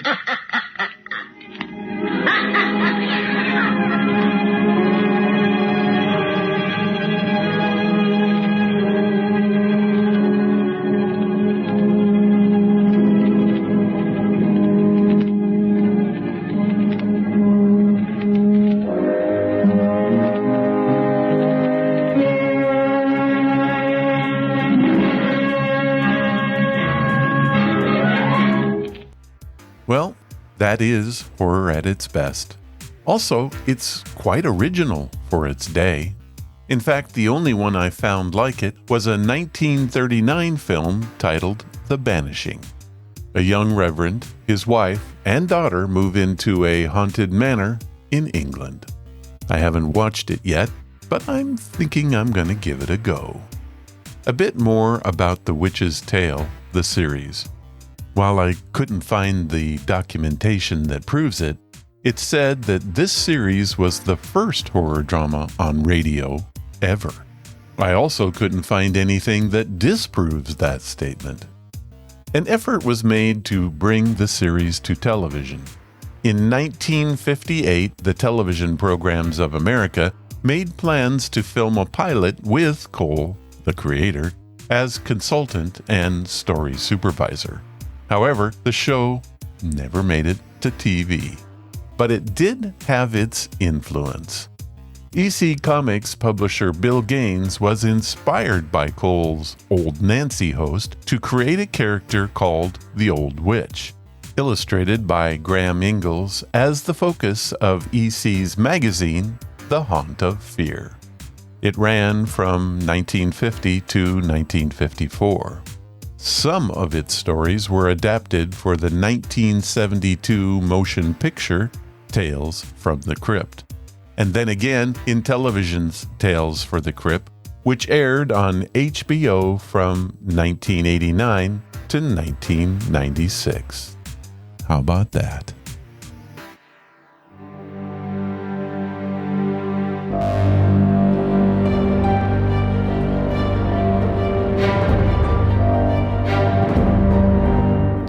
Well, that is horror at its best. Also, it's quite original for its day. In fact, the only one I found like it was a 1939 film titled The Banishing. A young reverend, his wife, and daughter move into a haunted manor in England. I haven't watched it yet, but I'm thinking I'm going to give it a go. A bit more about The Witch's Tale, the series. While I couldn't find the documentation that proves it, it said that this series was the first horror drama on radio ever. I also couldn't find anything that disproves that statement. An effort was made to bring the series to television. In 1958, the Television Programs of America made plans to film a pilot with Cole, the creator, as consultant and story supervisor. However, the show never made it to TV. But it did have its influence. EC Comics publisher Bill Gaines was inspired by Cole's Old Nancy host to create a character called the Old Witch, illustrated by Graham Ingalls as the focus of EC's magazine, The Haunt of Fear. It ran from 1950 to 1954. Some of its stories were adapted for the 1972 motion picture Tales from the Crypt, and then again in television's Tales for the Crypt, which aired on HBO from 1989 to 1996. How about that?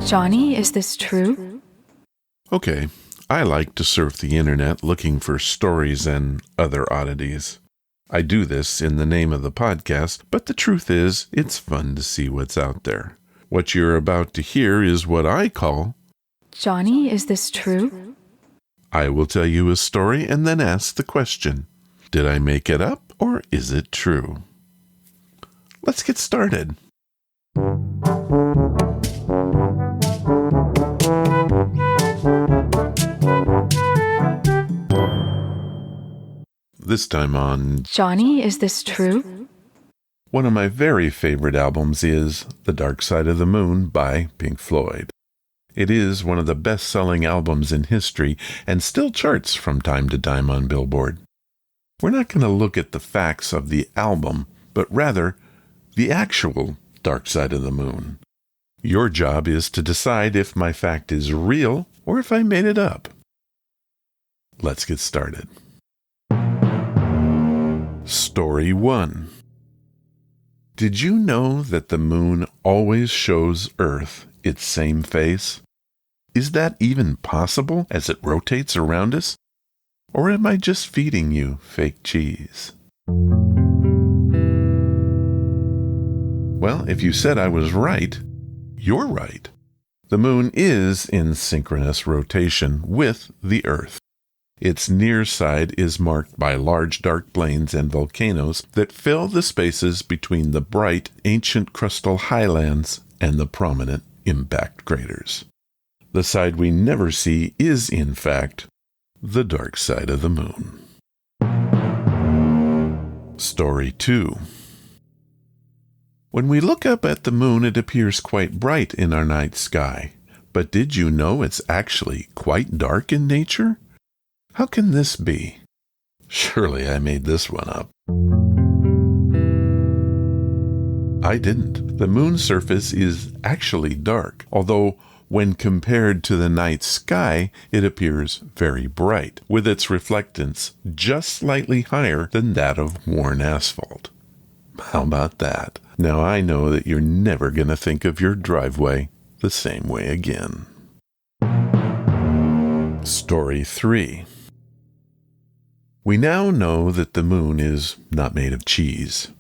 Johnny, is this true? Okay, I like to surf the internet looking for stories and other oddities. I do this in the name of the podcast, but the truth is, it's fun to see what's out there. What you're about to hear is what I call... Johnny, is this true? I will tell you a story and then ask the question, did I make it up or is it true? Let's get started. This time on Johnny, is this true? One of my very favorite albums is The Dark Side of the Moon by Pink Floyd. It is one of the best-selling albums in history and still charts from time to time on Billboard. We're not going to look at the facts of the album, but rather the actual Dark Side of the Moon. Your job is to decide if my fact is real or if I made it up. Let's get started. Story 1. Did you know that the moon always shows Earth its same face? Is that even possible as it rotates around us? Or am I just feeding you fake cheese? Well, if you said I was right, you're right. The moon is in synchronous rotation with the Earth. Its near side is marked by large dark plains and volcanoes that fill the spaces between the bright ancient crustal highlands and the prominent impact craters. The side we never see is, in fact, the dark side of the moon. Story 2. When we look up at the moon, it appears quite bright in our night sky. But did you know it's actually quite dark in nature? How can this be? Surely I made this one up. I didn't. The moon's surface is actually dark, although when compared to the night sky, it appears very bright, with its reflectance just slightly higher than that of worn asphalt. How about that? Now I know that you're never going to think of your driveway the same way again. Story 3. We now know that the moon is not made of cheese.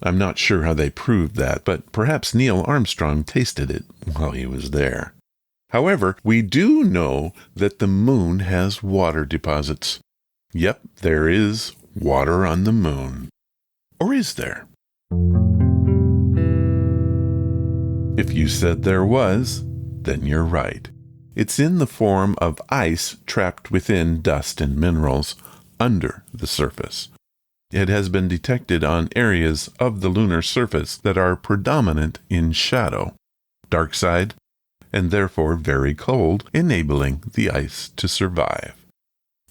I'm not sure how they proved that, but perhaps Neil Armstrong tasted it while he was there. However, we do know that the moon has water deposits. Yep, there is water on the moon. Or is there? If you said there was, then you're right. It's in the form of ice trapped within dust and minerals under the surface. It has been detected on areas of the lunar surface that are predominant in shadow, dark side, and therefore very cold, enabling the ice to survive.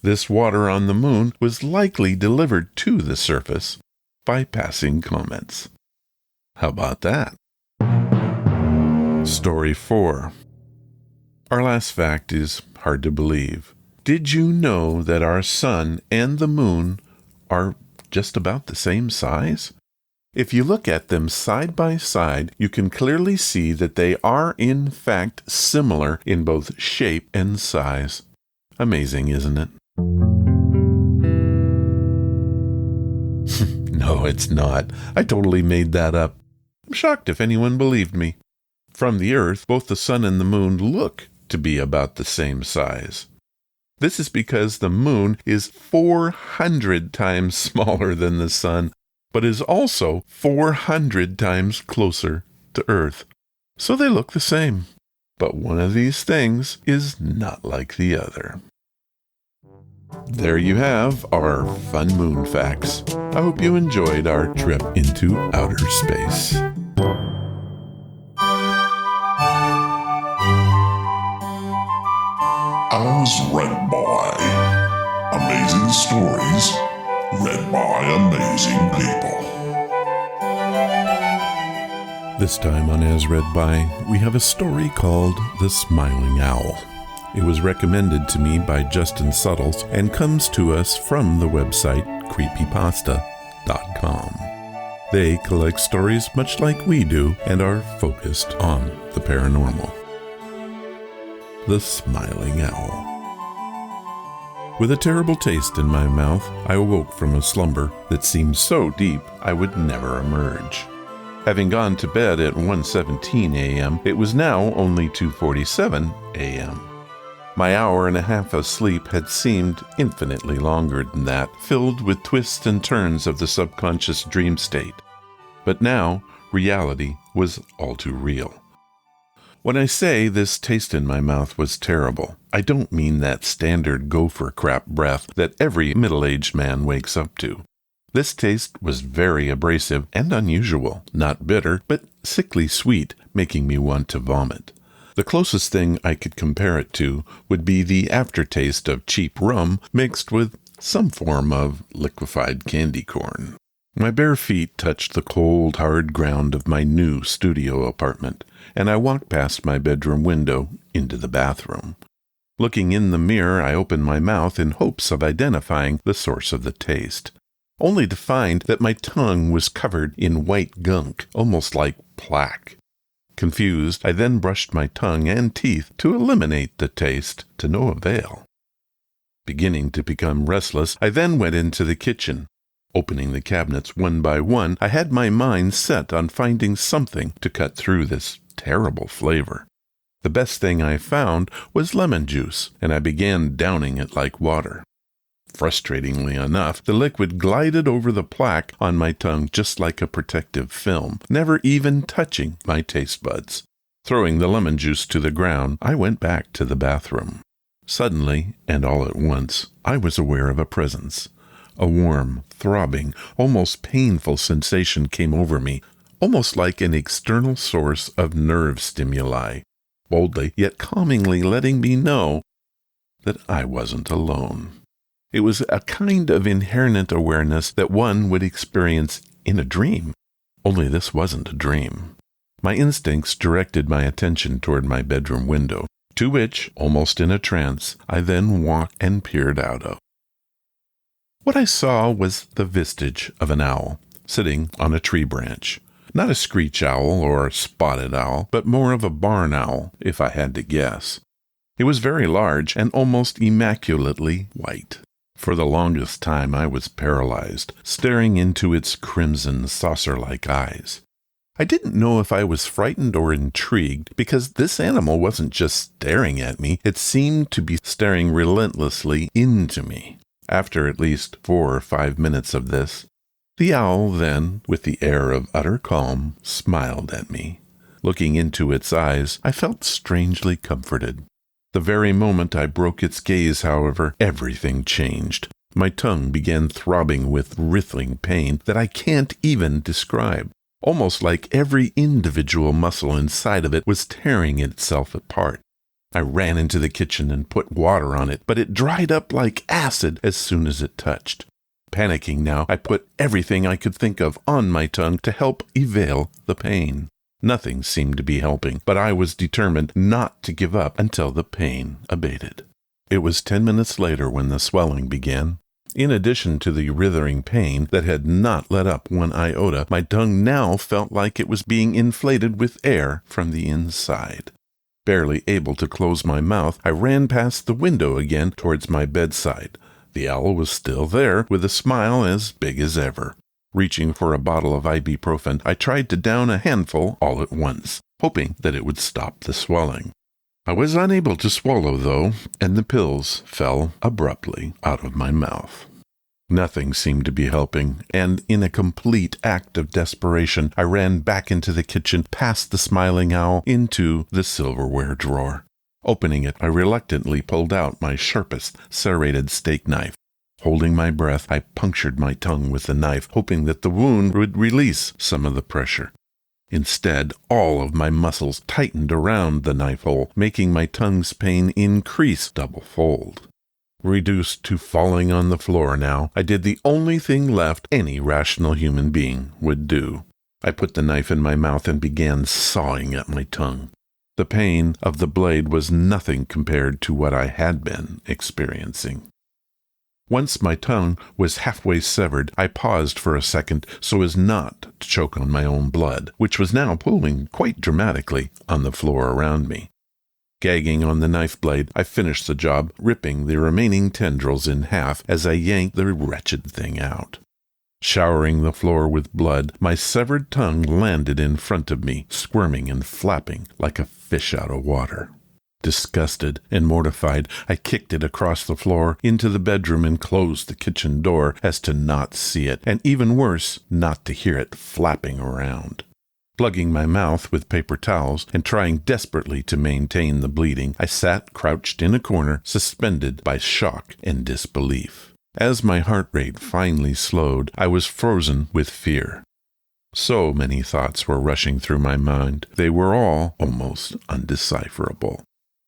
This water on the moon was likely delivered to the surface by passing comets. How about that? Story 4. Our last fact is hard to believe. Did you know that our sun and the moon are just about the same size? If you look at them side by side, you can clearly see that they are in fact similar in both shape and size. Amazing, isn't it? No, it's not. I totally made that up. I'm shocked if anyone believed me. From the Earth, both the sun and the moon look to be about the same size. This is because the moon is 400 times smaller than the sun, but is also 400 times closer to Earth. So they look the same. But one of these things is not like the other. There you have our fun moon facts. I hope you enjoyed our trip into outer space. As read by. Amazing stories read by amazing people. This time on As Read By, we have a story called The Smiling Owl. It was recommended to me by Justin Suttles and comes to us from the website creepypasta.com. They collect stories much like we do and are focused on the paranormal. the smiling owl. With a terrible taste in my mouth, I awoke from a slumber that seemed so deep I would never emerge. Having gone to bed at 1:17 a.m., it was now only 2:47 a.m. My hour and a half of sleep had seemed infinitely longer than that, filled with twists and turns of the subconscious dream state. But now, reality was all too real. When I say this taste in my mouth was terrible, I don't mean that standard gopher crap breath that every middle-aged man wakes up to. This taste was very abrasive and unusual, not bitter, but sickly sweet, making me want to vomit. The closest thing I could compare it to would be the aftertaste of cheap rum mixed with some form of liquefied candy corn. My bare feet touched the cold, hard ground of my new studio apartment, and I walked past my bedroom window into the bathroom. Looking in the mirror, I opened my mouth in hopes of identifying the source of the taste, only to find that my tongue was covered in white gunk, almost like plaque. Confused, I then brushed my tongue and teeth to eliminate the taste, to no avail. Beginning to become restless, I then went into the kitchen. Opening the cabinets one by one, I had my mind set on finding something to cut through this terrible flavor. The best thing I found was lemon juice, and I began downing it like water. Frustratingly enough, the liquid glided over the plaque on my tongue just like a protective film, never even touching my taste buds. Throwing the lemon juice to the ground, I went back to the bathroom. Suddenly, and all at once, I was aware of a presence. A warm, throbbing, almost painful sensation came over me, almost like an external source of nerve stimuli, boldly yet calmingly letting me know that I wasn't alone. It was a kind of inherent awareness that one would experience in a dream, only this wasn't a dream. My instincts directed my attention toward my bedroom window, to which, almost in a trance, I then walked and peered out of. What I saw was the vestige of an owl, sitting on a tree branch. Not a screech owl or a spotted owl, but more of a barn owl, if I had to guess. It was very large and almost immaculately white. For the longest time I was paralyzed, staring into its crimson saucer-like eyes. I didn't know if I was frightened or intrigued, because this animal wasn't just staring at me, it seemed to be staring relentlessly into me. After at least 4 or 5 minutes of this, the owl then, with the air of utter calm, smiled at me. Looking into its eyes, I felt strangely comforted. The very moment I broke its gaze, however, everything changed. My tongue began throbbing with writhing pain that I can't even describe, almost like every individual muscle inside of it was tearing itself apart. I ran into the kitchen and put water on it, but it dried up like acid as soon as it touched. Panicking now, I put everything I could think of on my tongue to help alleviate the pain. Nothing seemed to be helping, but I was determined not to give up until the pain abated. It was 10 minutes later when the swelling began. In addition to the writhing pain that had not let up one iota, my tongue now felt like it was being inflated with air from the inside. Barely able to close my mouth, I ran past the window again towards my bedside. The owl was still there, with a smile as big as ever. Reaching for a bottle of ibuprofen, I tried to down a handful all at once, hoping that it would stop the swelling. I was unable to swallow, though, and the pills fell abruptly out of my mouth. Nothing seemed to be helping, and in a complete act of desperation, I ran back into the kitchen, past the smiling owl, into the silverware drawer. Opening it, I reluctantly pulled out my sharpest serrated steak knife. Holding my breath, I punctured my tongue with the knife, hoping that the wound would release some of the pressure. Instead, all of my muscles tightened around the knife hole, making my tongue's pain increase double-fold. Reduced to falling on the floor now, I did the only thing left any rational human being would do. I put the knife in my mouth and began sawing at my tongue. The pain of the blade was nothing compared to what I had been experiencing. Once my tongue was halfway severed, I paused for a second so as not to choke on my own blood, which was now pooling quite dramatically on the floor around me. Gagging on the knife blade, I finished the job, ripping the remaining tendrils in half as I yanked the wretched thing out. Showering the floor with blood, my severed tongue landed in front of me, squirming and flapping like a fish out of water. Disgusted and mortified, I kicked it across the floor into the bedroom and closed the kitchen door as to not see it, and even worse, not to hear it flapping around. Plugging my mouth with paper towels and trying desperately to maintain the bleeding, I sat crouched in a corner, suspended by shock and disbelief. As my heart rate finally slowed, I was frozen with fear. So many thoughts were rushing through my mind. They were all almost undecipherable.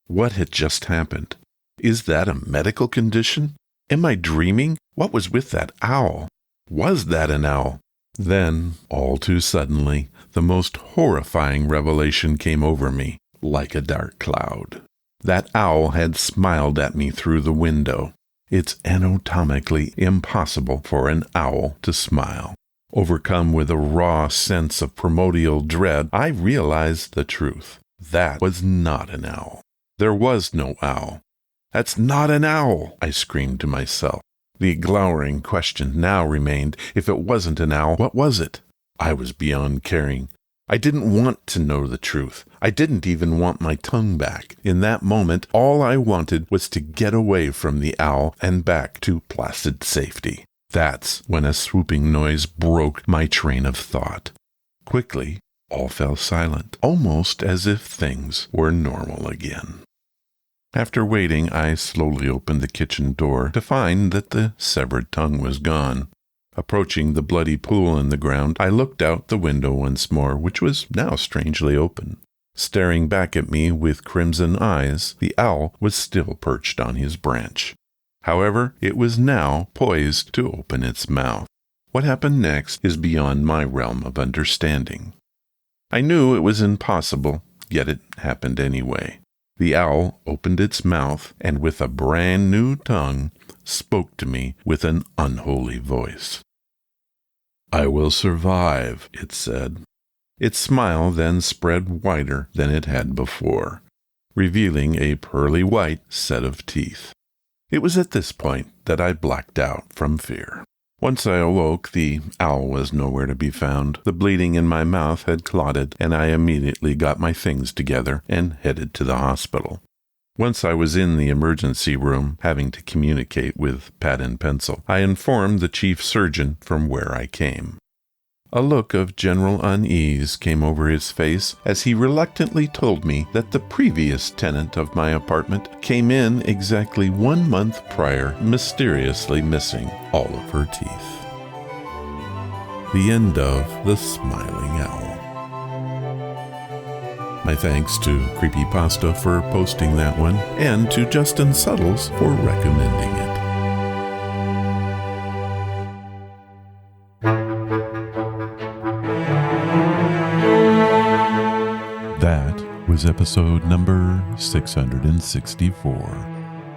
What had just happened? Is that a medical condition? Am I dreaming? What was with that owl? Was that an owl? Then, all too suddenly, the most horrifying revelation came over me, like a dark cloud. That owl had smiled at me through the window. It's anatomically impossible for an owl to smile. Overcome with a raw sense of primordial dread, I realized the truth. That was not an owl. There was no owl. "That's not an owl," I screamed to myself. The glowering question now remained, if it wasn't an owl, what was it? I was beyond caring. I didn't want to know the truth. I didn't even want my tongue back. In that moment, all I wanted was to get away from the owl and back to placid safety. That's when a swooping noise broke my train of thought. Quickly, all fell silent, almost as if things were normal again. After waiting, I slowly opened the kitchen door to find that the severed tongue was gone. Approaching the bloody pool in the ground, I looked out the window once more, which was now strangely open. Staring back at me with crimson eyes, the owl was still perched on his branch. However, it was now poised to open its mouth. What happened next is beyond my realm of understanding. I knew it was impossible, yet it happened anyway. The owl opened its mouth and with a brand new tongue spoke to me with an unholy voice. "I will survive," it said. Its smile then spread wider than it had before, revealing a pearly white set of teeth. It was at this point that I blacked out from fear. Once I awoke, the owl was nowhere to be found. The bleeding in my mouth had clotted, and I immediately got my things together and headed to the hospital. Once I was in the emergency room, having to communicate with pad and pencil, I informed the chief surgeon from where I came. A look of general unease came over his face as he reluctantly told me that the previous tenant of my apartment came in exactly 1 month prior, mysteriously missing all of her teeth. The end of The Smiling Owl. My thanks to Creepypasta for posting that one, and to Justin Suttles for recommending it. That was episode number 664.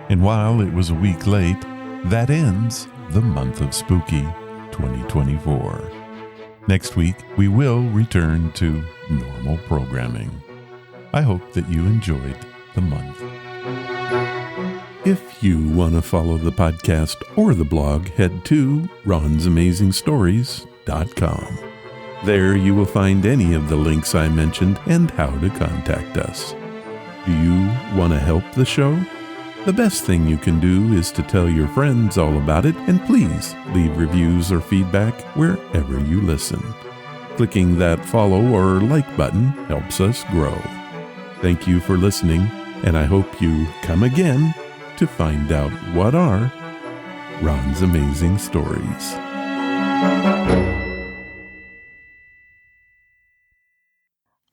And while it was a week late, that ends the month of Spooky 2024. Next week, we will return to normal programming. I hope that you enjoyed the month. If you want to follow the podcast or the blog, head to ronsamazingstories.com. There you will find any of the links I mentioned and how to contact us. Do you want to help the show? The best thing you can do is to tell your friends all about it, and please leave reviews or feedback wherever you listen. Clicking that follow or like button helps us grow. Thank you for listening, and I hope you come again to find out what are Ron's Amazing Stories.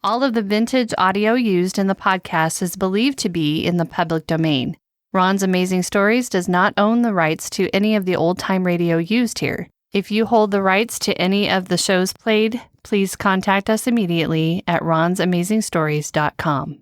All of the vintage audio used in the podcast is believed to be in the public domain. Ron's Amazing Stories does not own the rights to any of the old-time radio used here. If you hold the rights to any of the shows played, please contact us immediately at ronsamazingstories.com.